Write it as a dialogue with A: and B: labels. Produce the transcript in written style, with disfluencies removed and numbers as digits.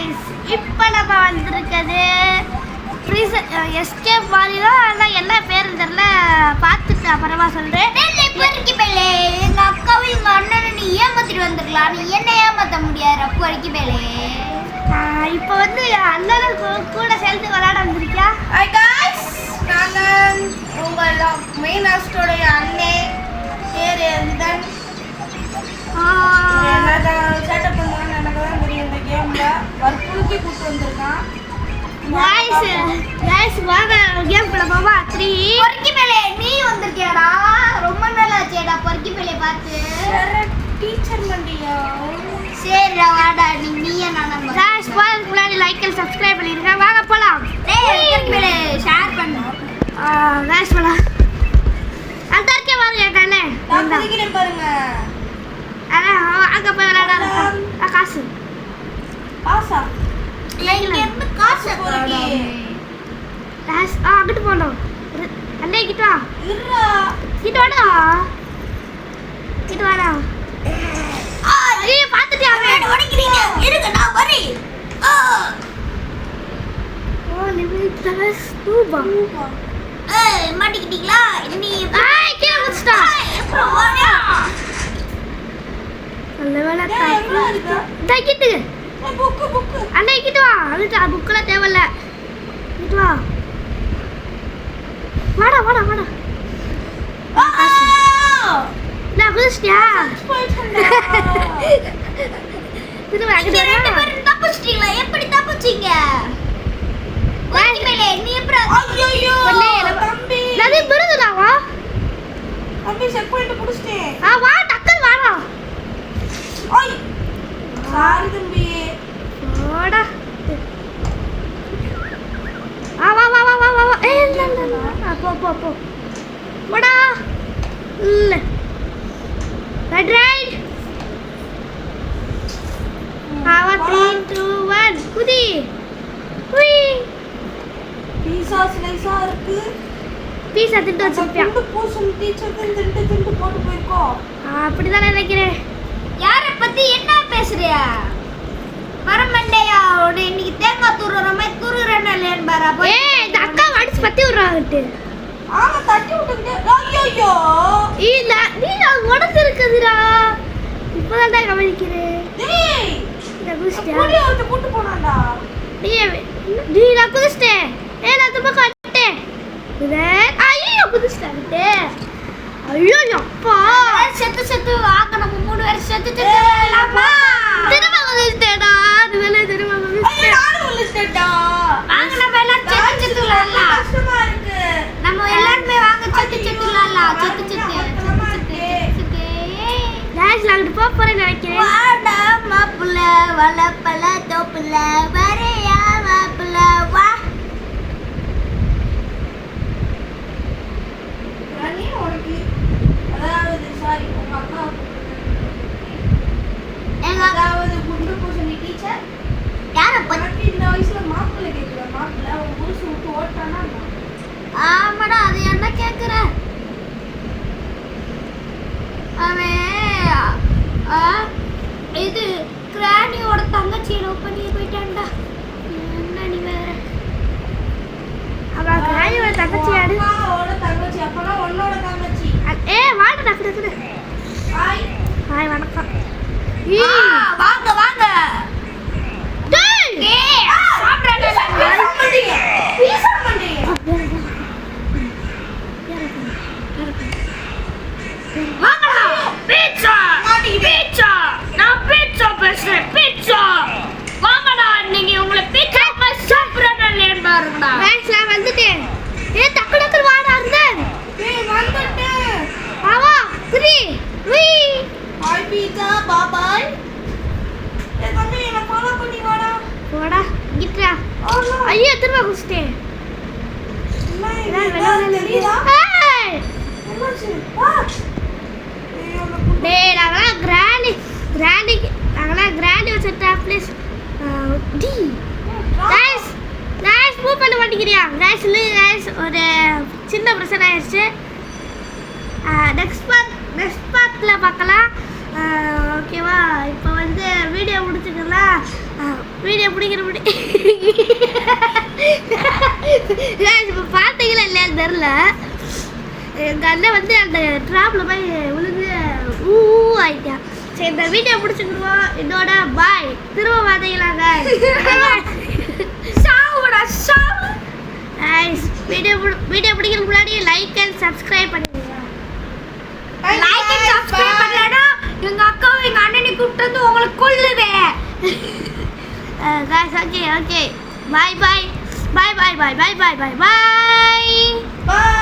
A: Guys இப்போ நம்ம வந்திருக்கிறது எஸ்கேப் மாதிரி தான். ஆனால் எல்லா பேரும் தெரியல, பார்த்துட்டு அப்புறமா சொல்கிறேன்.
B: பொறுக்கிப்பேலே எங்கள் அக்காவும் எங்கள் அண்ணனை நீ ஏமாத்திட்டு வந்துருக்கலாம், நீ என்ன ஏமாற்ற முடியாது. பொறுக்கிப்பேலே
A: இப்போ வந்து அண்ணனும் கூட சேர்ந்து விளையாட வந்திருக்கியா?
B: ஹாய் காய்ஸ், நான் உங்கள் மெயின் ஹாஸ்டோடைய அண்ணே பேர் எந்தன். சேட்டை பண்ணுவான்னு எனக்கு தான் தெரியும். இந்த கேமில் வற்புறுத்தி கூப்பிட்டு வந்திருக்கான்.
A: गाइस வாங்க கேம் குள்ள போவா. 3
B: பொறுக்கிப்பேலே நீ வந்திருக்கியாடா? ரொம்ப நாள் ஆச்சேடா பொறுக்கிப்பேலே பார்த்து. டீச்சர் மண்டியா? சரிடா வாடா, நீயே நான்
A: गाइस போறதுக்கு முன்னாடி லைக் அண்ட் சப்ஸ்கிரைப் பண்ணிருங்க. வாங்க போலாம்.
B: பொறுக்கிப்பேலே ஷேர் பண்ணு.
A: गाइस போலாம். அந்தர்க்கே வாங்க கண்ணே.
B: நான் குதிக்கிறேன் பாருங்க.
A: அங்க போய் விளையாடலாம். காசு
B: பாசா எங்க காசு போறீங்க?
A: गाइस அங்கிட்டு போறோம். அண்ணே கிட்ட வா.
B: இருடா
A: கிட்ட வாடா. கிட்ட வாடா. நீ பாத்துட்டியா?
B: அவன் ஓடிக்கிறீங்க. இருங்க நான் வரேன்.
A: ஓ லிமிட்லெஸ் டூபா.
B: ஏய் மாட்டிக்கிட்டீங்களா? நீ
A: கீழ குதிச்சிட்டா.
B: அப்புறம் வாடா.
A: நல்ல வேளை தக்கிட்டு.
B: புக்கு
A: அண்ணே கிட்ட வா. அங்கிட்டு புக்கெல்லாம் தேவையில்ல. கிட்ட வா. வாடா வாடா வாடா. நான் குதிச்சிட்டியா? திரும்ப அங்கிட்டு
B: ரெண்டு
A: வா.
B: பேரும் தப்பிச்சிட்டீங்களா? எப்படி தப்பிச்சீங்க? பொறுக்கிப்பேலே நீ எப்படி? ஐயோ தம்பி
A: நதி விருதுடாவா.
B: தம்பி செக் பாயிண்ட் புடிச்சிட்டேன்.
A: வா டக்கல் வாடா.
B: ஐய் சாரி தம்பி.
A: ஓடா. வா வா வா வா வா. இல்ல போ போ போ. போடா. இல்ல. ரைட். 3 2 1 குதி. குதி.
B: பீஸா ஸ்லைஸா இருக்கு.
A: பீஸா திட்டு வச்சிருப்பியா?
B: ரெண்டு போஷன் டீச்சர் திண்டு போட்டு போயிருக்கோம்.
A: அப்படிதான் நினைக்கிறேன்.
B: யார பத்தி என்ன பேசுறியா? வரமண்டையா உன்னை இன்னைக்கு தேங்காய் துருற மாதிரி துருறேன்னு இல்லையான்னு பாரா.
A: இந்த அக்கா அடிச்சு பத்தி விடுறாங்கட்டு.
B: ஆமா தட்டி விட்டுக்கிட்டே. ஐயோ
A: நீ நான் உடச்சிருக்குதுடா. இப்பதான் கவனிக்கிறேன்.
B: டேய்
A: இந்த குதிச்சிட்டியா?
B: புளிய வந்து கூட்டு போனான்டா.
A: நீ நான் குதிச்சிட்டேன். நான் திரும்ப கட்டேன். ஐயோ குதிச்சிட்டான்ட்டு. ஐயோ அப்பா
B: செத்து வாங்க நம்ம 3 பேரும் செத்து வரலாமா?
A: திரும்ப குதிச்சிட்டேடா. திரும்ப குதிச்சிட்டேன்.
B: நானும் விழுந்துட்டேன்டா. வாங்க நம்ம எல்லாம் செத்து விளையாடலாம். கஷ்டமா இருக்கு. நம்ம எல்லாரும் வாங்க செத்து விளையாடலாம். செத்து
A: டான்ஸ் லாங்கிட்டு போறேன்னு நினைக்கிறேன்.
B: வாடா மாப்புல வளப்பல தோப்புல வரையா மாப்புல வா. ராணி உனக்கு அதாவது சாரி உங்க அக்கா அதாவது குண்டு பூசணி டீச்சர் யார பத்தி இந்த வயசுல மாப்புல கேக்குற மாப்புல உன் புருஷ விட்டு ஓட்டானா? ஆமாடா அது என்ன கேக்குற? அவன் இது கிராணியோட தங்கச்சியை லவ் பண்ணி போயிட்டான்டா. என்ன நீ வேற?
A: அவன் கிராணியோட தங்கச்சி யாரு?
B: அக்காவோட தங்கச்சி. அப்பனா உன்னோட தங்கச்சி.
A: வாடா டக்கு. ஹாய் வணக்கம்.
B: வாங்க வாங்க.
A: டேய்
B: சாப்பிடுறேன். பீஸா மண்டி. வாங்கடா. பீட்சா. பீட்சா. நான் பீட்சா பேசுறேன். பீட்சா. வாங்கடா நீங்க உங்களை பீட்சா சாப்பிடுறேன்னு இல்லையான்னு பாருங்கடா.
A: गाइस நான் வந்துட்டேன். டக்கு வாடா அர்தன்.
B: வந்துட்டேன்.
A: வா 3
B: ஹாய் பீட்சா பாய். தம்பி என்ன ஃபாலோ பண்ணி வாடா.
A: போடா கிட்ரா. ஐயோ திரும்ப குதிச்சிட்டேன்.
B: தெரியுதா?
A: ஏய்
B: என்னாச்சு?
A: டேய் நாங்கலாம் Kranti வச்சிட்டா please. D guys move பண்ண மாட்டேங்கிறியா? गाइस ஒரு சின்ன பிரச்சனை ஆயிடுச்சு. நெக்ஸ்ட் பார்ட்ல பார்க்கலாம். ஓகேவா? இப்போ வந்து வீடியோ முடிச்சுக்கலாம். வீடியோ பிடிக்கிற இப்போ பார்த்தீங்களா இல்லையான்னு தெரில. எங்கள் அண்ணன் வந்து அந்த ட்ராப்பில் போய் விழுந்து ஆயிட்டான். சரி இந்த வீடியோ பிடிச்சிக்கிடுவோம். இதோட பாய். திரும்ப பார்த்தீங்களாங்க வீடியோ பிடிக்கிறதுக்கு முன்னாடி லைக் அண்ட் சப்ஸ்கிரைப் பண்ணிடுங்க.
B: லைக் அண்ட் சப்ஸ்கிரைப் பண்ணலனா எங்க அக்காவை எங்க அண்ணனை கூப்பிட்டு வந்து உங்களுக்கு கொல்லுவேன்.
A: guys, okay. Bye. Bye.